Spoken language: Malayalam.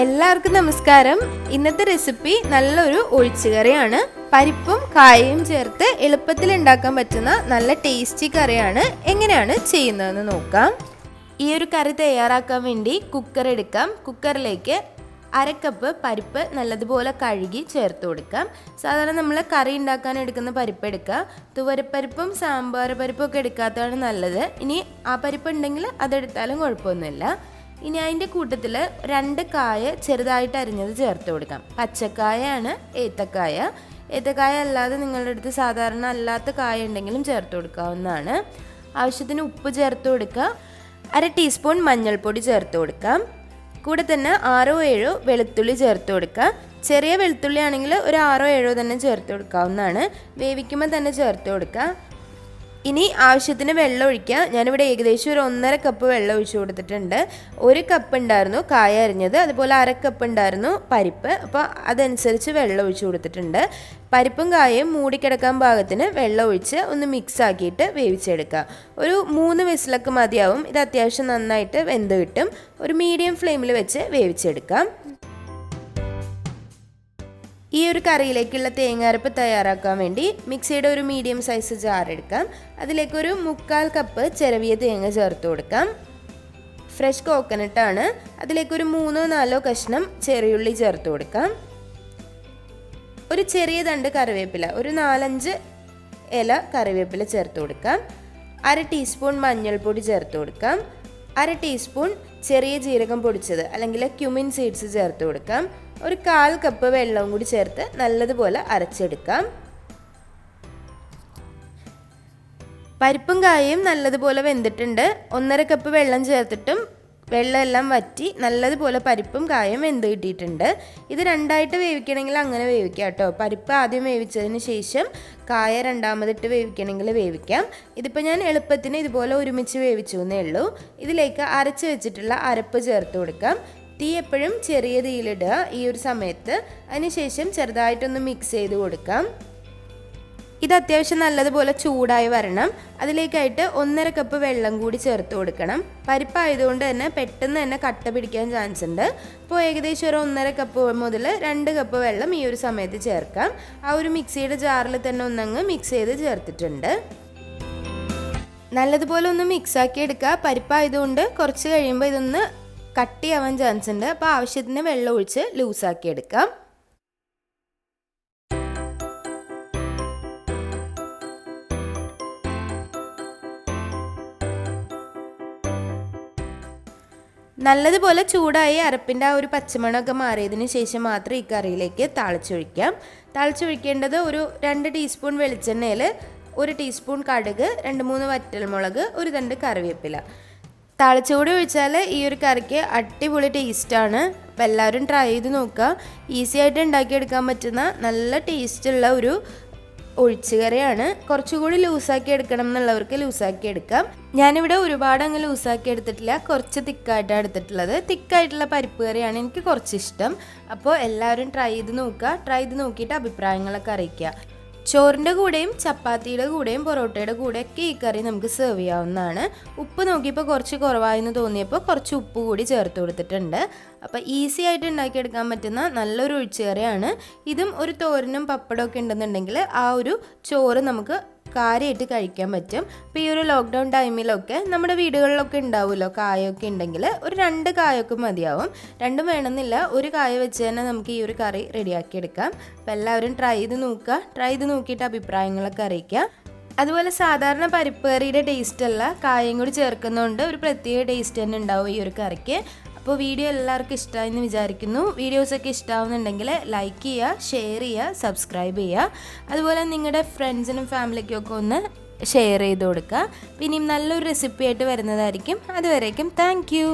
എല്ലാവർക്കും നമസ്കാരം. ഇന്നത്തെ റെസിപ്പി നല്ലൊരു ഒഴിച്ചുകറിയാണ്. പരിപ്പും കായയും ചേർത്ത് എളുപ്പത്തിൽ ഉണ്ടാക്കാൻ പറ്റുന്ന നല്ല ടേസ്റ്റി കറിയാണ്. എങ്ങനെയാണ് ചെയ്യുന്നതെന്ന് നോക്കാം. ഈ ഒരു കറി തയ്യാറാക്കാൻ വേണ്ടി കുക്കർ എടുക്കാം. കുക്കറിലേക്ക് അരക്കപ്പ് പരിപ്പ് നല്ലതുപോലെ കഴുകി ചേർത്ത് കൊടുക്കാം. സാധാരണ നമ്മൾ കറി ഉണ്ടാക്കാൻ എടുക്കുന്ന പരിപ്പ് എടുക്കുക. തുവരപ്പരിപ്പും സാമ്പാർ പരിപ്പും ഒക്കെ എടുക്കാത്തതാണ് നല്ലത്. ഇനി ആ പരിപ്പ് ഉണ്ടെങ്കിൽ അതെടുത്താലും കുഴപ്പമൊന്നുമില്ല. ഇനി അതിൻ്റെ കൂട്ടത്തിൽ 2 കായ ചെറുതായിട്ട് അരിഞ്ഞത് ചേർത്ത് കൊടുക്കാം. പച്ചക്കായാണ് ഏത്തക്കായ. ഏത്തക്കായ അല്ലാതെ നിങ്ങളുടെ അടുത്ത് സാധാരണ അല്ലാത്ത കായ ഉണ്ടെങ്കിലും ചേർത്ത് കൊടുക്കാവുന്നതാണ്. ആവശ്യത്തിന് ഉപ്പ് ചേർത്ത് കൊടുക്കുക. 1/2 ടീസ്പൂൺ മഞ്ഞൾപ്പൊടി ചേർത്ത് കൊടുക്കാം. കൂടെ തന്നെ 6-7 വെളുത്തുള്ളി ചേർത്ത് കൊടുക്കുക. ചെറിയ വെളുത്തുള്ളി ആണെങ്കിൽ ഒരു 6-7 തന്നെ ചേർത്ത് കൊടുക്കാവുന്നതാണ്. വേവിക്കുമ്പോൾ തന്നെ ചേർത്ത് കൊടുക്കുക. ഇനി ആവശ്യത്തിന് വെള്ളം ഒഴിക്കുക. ഞാനിവിടെ ഏകദേശം ഒരു 1.5 കപ്പ് വെള്ളം ഒഴിച്ചു കൊടുത്തിട്ടുണ്ട്. 1 കപ്പ് ഉണ്ടായിരുന്നു കായ അരിഞ്ഞത്, അതുപോലെ 1/2 കപ്പ് ഉണ്ടായിരുന്നു പരിപ്പ്. അപ്പോൾ അതനുസരിച്ച് വെള്ളം ഒഴിച്ചു കൊടുത്തിട്ടുണ്ട്. പരിപ്പും കായയും മൂടിക്കിടക്കാൻ പാകത്തിന് വെള്ളം ഒഴിച്ച് ഒന്ന് മിക്സ് ആക്കിയിട്ട് വേവിച്ചെടുക്കുക. ഒരു 3 വിസിലൊക്കെ മതിയാവും. ഇത് അത്യാവശ്യം നന്നായിട്ട് വെന്ത് കിട്ടും. ഒരു മീഡിയം ഫ്ലെയിമിൽ വെച്ച് വേവിച്ചെടുക്കാം. ഈ ഒരു കറിയിലേക്കുള്ള തേങ്ങാരപ്പ് തയ്യാറാക്കാൻ വേണ്ടി മിക്സിയുടെ ഒരു മീഡിയം സൈസ് ജാർ എടുക്കാം. അതിലേക്കൊരു 1/4 കപ്പ് ചിരവിയ തേങ്ങ ചേർത്ത് കൊടുക്കാം. ഫ്രഷ് കോക്കനട്ടാണ്. അതിലേക്കൊരു 3-4 കഷ്ണം ചെറിയുള്ളി ചേർത്ത് കൊടുക്കാം. ഒരു ചെറിയ തണ്ട് കറിവേപ്പില, ഒരു 4-5 ഇല കറിവേപ്പില ചേർത്ത് കൊടുക്കാം. 1/2 ടീസ്പൂൺ മഞ്ഞൾപ്പൊടി ചേർത്ത് കൊടുക്കാം. 1/2 ടീസ്പൂൺ ചെറിയ ജീരകം പൊടിച്ചത് അല്ലെങ്കിൽ ക്യുമിൻ സീഡ്സ് ചേർത്ത് കൊടുക്കാം. ഒരു 1/4 കപ്പ് വെള്ളവും കൂടി ചേർത്ത് നല്ലതുപോലെ അരച്ചെടുക്കാം. പരിപ്പും കായയും നല്ലതുപോലെ വെന്തിട്ടുണ്ട്. 1.5 കപ്പ് വെള്ളം ചേർത്തിട്ടും വെള്ളമെല്ലാം വറ്റി നല്ലതുപോലെ പരിപ്പും കായും വെന്ത് കിട്ടിയിട്ടുണ്ട്. ഇത് രണ്ടായിട്ട് വേവിക്കണമെങ്കിൽ അങ്ങനെ വേവിക്കാം കേട്ടോ. പരിപ്പ് ആദ്യം വേവിച്ചതിന് ശേഷം കായ രണ്ടാമതിട്ട് വേവിക്കണമെങ്കിൽ വേവിക്കാം. ഇതിപ്പോൾ ഞാൻ എളുപ്പത്തിന് ഇതുപോലെ ഒരുമിച്ച് വേവിച്ചു എന്നേ ഉള്ളൂ. ഇതിലേക്ക് അരച്ച് വെച്ചിട്ടുള്ള അരപ്പ് ചേർത്ത് കൊടുക്കാം. തീ എപ്പോഴും ചെറിയ തീയിലിടുക ഈ ഒരു സമയത്ത്. അതിനുശേഷം ചെറുതായിട്ടൊന്ന് മിക്സ് ചെയ്ത് കൊടുക്കാം. ഇത് അത്യാവശ്യം നല്ലതുപോലെ ചൂടായി വരണം. അതിലേക്കായിട്ട് 1.5 കപ്പ് വെള്ളം കൂടി ചേർത്ത് കൊടുക്കണം. പരിപ്പായതുകൊണ്ട് തന്നെ പെട്ടെന്ന് തന്നെ കട്ട പിടിക്കാൻ ചാൻസ് ഉണ്ട്. അപ്പോൾ ഏകദേശം ഒരു 1.5 കപ്പ് മുതൽ 2 കപ്പ് വെള്ളം ഈ ഒരു സമയത്ത് ചേർക്കാം. ആ ഒരു മിക്സിയുടെ ജാറിൽ തന്നെ ഒന്നങ്ങ് മിക്സ് ചെയ്ത് ചേർത്തിട്ടുണ്ട്. നല്ലതുപോലെ ഒന്ന് മിക്സാക്കി എടുക്കുക. പരിപ്പായതുകൊണ്ട് കുറച്ച് കഴിയുമ്പോൾ ഇതൊന്ന് കട്ടിയാവാൻ ചാൻസ് ഉണ്ട്. അപ്പോൾ ആവശ്യത്തിന് വെള്ളം ഒഴിച്ച് ലൂസാക്കി എടുക്കാം. നല്ലതുപോലെ ചൂടായി അരപ്പിൻ്റെ ആ ഒരു പച്ചമണമൊക്കെ മാറിയതിന് ശേഷം മാത്രം ഈ കറിയിലേക്ക് താളിച്ചൊഴിക്കാം. താളിച്ചൊഴിക്കേണ്ടത് ഒരു 2 ടീസ്പൂൺ വെളിച്ചെണ്ണയിൽ 1 ടീസ്പൂൺ കടുക്, 2-3 വറ്റൽമുളക്, 1 തണ്ട് കറിവേപ്പില. താളിച്ചുകൂടി ഒഴിച്ചാൽ ഈ ഒരു കറിക്ക് അടിപൊളി ടേസ്റ്റാണ്. അപ്പോൾ എല്ലാവരും ട്രൈ ചെയ്ത് നോക്കുക. ഈസി ആയിട്ട് ഉണ്ടാക്കിയെടുക്കാൻ പറ്റുന്ന നല്ല ടേസ്റ്റുള്ള ഒരു ഒഴിച്ചുകറിയാണ്. കുറച്ചുകൂടി ലൂസാക്കി എടുക്കണം എന്നുള്ളവർക്ക് ലൂസാക്കി എടുക്കാം. ഞാനിവിടെ ഒരുപാട് അങ്ങ് ലൂസാക്കി എടുത്തിട്ടില്ല, കുറച്ച് തിക്കായിട്ടാണ് എടുത്തിട്ടുള്ളത്. തിക്കായിട്ടുള്ള പരിപ്പ് കറിയാണ് എനിക്ക് കുറച്ചിഷ്ടം. അപ്പോൾ എല്ലാവരും ട്രൈ ചെയ്ത് നോക്കുക. ട്രൈ ചെയ്ത് നോക്കിയിട്ട് അഭിപ്രായങ്ങളൊക്കെ അറിയിക്കുക. ചോറിൻ്റെ കൂടെയും ചപ്പാത്തിയുടെ കൂടെയും പൊറോട്ടയുടെ കൂടെയൊക്കെ ഈ കറി നമുക്ക് സെർവ് ചെയ്യാവുന്നതാണ്. ഉപ്പ് നോക്കിയപ്പോൾ കുറച്ച് കുറവായെന്ന് തോന്നിയപ്പോൾ കുറച്ച് ഉപ്പ് കൂടി ചേർത്ത് കൊടുത്തിട്ടുണ്ട്. അപ്പോൾ ഈസി ആയിട്ട് ഉണ്ടാക്കിയെടുക്കാൻ പറ്റുന്ന നല്ലൊരു ഒഴിച്ചുകറിയാണ്. ഇതും ഒരു തോരനും പപ്പടമൊക്കെ ഉണ്ടെന്നുണ്ടെങ്കിൽ ആ ഒരു ചോറ് നമുക്ക് കാര്യമായിട്ട് കഴിക്കാൻ പറ്റും. അപ്പോൾ ഈ ഒരു ലോക്ക്ഡൗൺ ടൈമിലൊക്കെ നമ്മുടെ വീടുകളിലൊക്കെ ഉണ്ടാവുമല്ലോ കായൊക്കെ ഉണ്ടെങ്കിൽ ഒരു 2 കായൊക്കെ മതിയാവും. 2 വേണമെന്നില്ല, 1 കായ വെച്ച് തന്നെ നമുക്ക് ഈ ഒരു കറി റെഡിയാക്കി എടുക്കാം. അപ്പോൾ എല്ലാവരും ട്രൈ ചെയ്ത് നോക്കുക. ട്രൈ ചെയ്ത് നോക്കിയിട്ട് അഭിപ്രായങ്ങളൊക്കെ അറിയിക്കുക. അതുപോലെ സാധാരണ പരിപ്പ് കറിയുടെ ടേസ്റ്റ് അല്ല, കായം കൂടി ചേർക്കുന്നതുകൊണ്ട് ഒരു പ്രത്യേക ടേസ്റ്റ് തന്നെ ഉണ്ടാവും ഈ ഒരു കറിക്ക്. അപ്പോൾ വീഡിയോ എല്ലാവർക്കും ഇഷ്ടമായെന്ന് വിചാരിക്കുന്നു. വീഡിയോസൊക്കെ ഇഷ്ടമാവുന്നുണ്ടെങ്കിൽ ലൈക്ക് ചെയ്യുക, ഷെയർ ചെയ്യുക, സബ്സ്ക്രൈബ് ചെയ്യുക. അതുപോലെ നിങ്ങളുടെ ഫ്രണ്ട്സിനും ഫാമിലിക്കും ഒക്കെ ഒന്ന് ഷെയർ ചെയ്ത് കൊടുക്കുക. പിന്നെയും നല്ലൊരു റെസിപ്പി ആയിട്ട് വരുന്നതായിരിക്കും. അതുവരേക്കും താങ്ക് യു.